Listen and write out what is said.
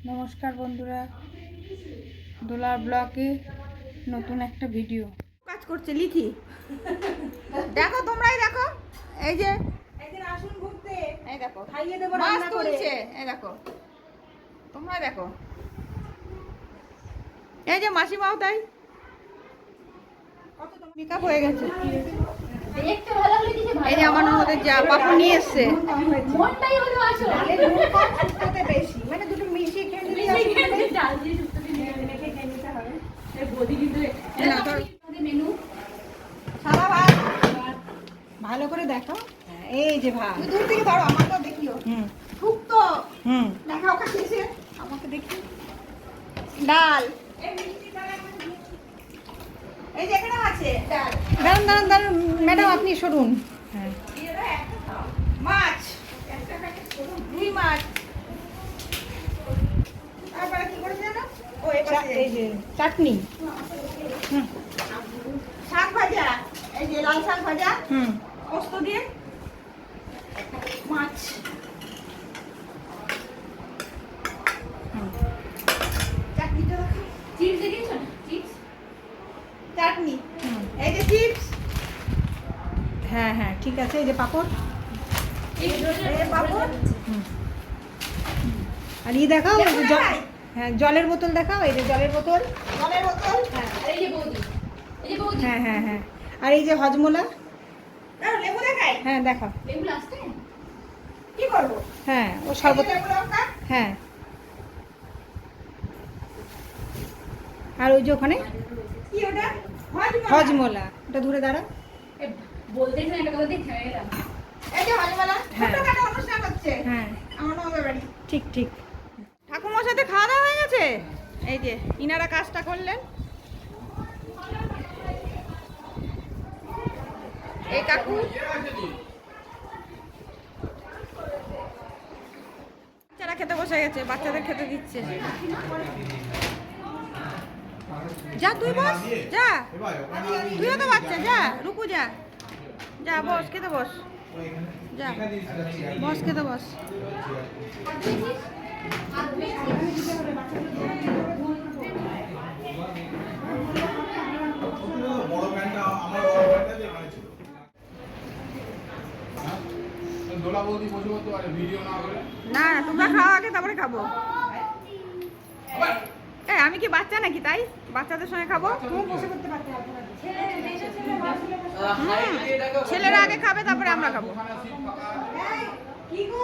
নমস্কার বন্ধুরা, দোলার ব্লগে নতুন একটা ভিডিও কাজ করছে লিখি। দেখো তোমরাই দেখো, এই যে আসুন ঘুরতে, এই দেখো খাইয়ে দেবো মাছ রান্না করে। তুলছে, এই দেখো তোমরা দেখো, এই যে মাসিমাও তাই মেকআপ হয়ে গেছে। দেখতে ভালো লাগলে কিছু ভালো। এই যে আমার ননদের যা পাপু নিয়ে এসছে, মনটাই হলো আসল। শুক্তোতে বেশি, মানে দুটো মিশিয়ে খেয়ে নিলে ডাল দিয়ে শুক্তো দিয়ে মেখে খেয়ে নিতে হবে। এই বদি কিন্তু না ধর মেনু সারা ভাত ভালো করে দেখো। এই যে ভাত তুমি দূর থেকে ধরো, আমাকেও দেখিও। শুক্তো হুম দেখাও কাছে আমাকে দেখি। ডাল, এই যে এখানে আছে ডাল। দাঁড়ান দাঁড়ান দাঁড়ান ম্যাডাম, আপনি সরুন। হ্যাঁ মাছ, রুই মাছ, তারপরে কি করেছে জানো? ও এই যে চাটনি। হুম শাক ভাজা, এই যে লাল শাক ভাজা হুম পোস্ত দিয়ে মাছ। চাটনিটা দেখো, চিপস দিয়েছো না? চিপস চাটনি, হুম। এই যে চিপস, হ্যাঁ হ্যাঁ ঠিক আছে, এই যে পাপড়। এই যে পাপড়। হুম। আর ই দেখাও, এই যে হ্যাঁ জলের বোতল দেখাও, এই যে জলের বোতল। জলের বোতল। আর এই যে বৌদি, এই যে বৌদি হ্যাঁ হ্যাঁ হ্যাঁ, আর এই যে হজমোলা। দাও লেবু দেখাই। হ্যাঁ দেখাও। লেবু লাস্টে কি করবো? হ্যাঁ ও শরবত। লেবু লঙ্কা। হ্যাঁ আর ওই যে ওখানে কি ওটা? হজমোলা। হজমোলা, ওটা ধরে দাঁড়া। বলতে না একটা কথা দেখতে হবে এরা। এই যে হজমোলা। হ্যাঁ। ছোটখাটো অনুষ্ঠান হচ্ছে হ্যাঁ আমার মামার বাড়ি। ঠিক ঠিক। ঠাকুমার সাথে খাওয়া দাওয়া হয়ে গেছে, এই যে ইনারা কাজটা করলেন। এই কাকু বাচ্চারা খেতে বসে গেছে, বাচ্চাদের খেতে দিচ্ছে। যা তুই বস, যা তুইও তো বাচ্চা, যা রুকু যা, যা বস খেতে বস, যা বস খেতে বস। বড় প্যান্টটা আমার বড় প্যান্টটা যে এখানে ছিল। দোলা বৌদি বসে করতে পারে ভিডিও না করে। না না তোমরা খাওয়া আগে তারপরে খাবো। এই আমি কি বাচ্চা নাকি তাই বাচ্চাদের সঙ্গে খাবো? তুমি বসে করতে পারতে হবে না। ছেলেরা আগে খাবে তারপরে আমরা খাবো। ওখানে সিট ফাঁকা। এই, কি গো?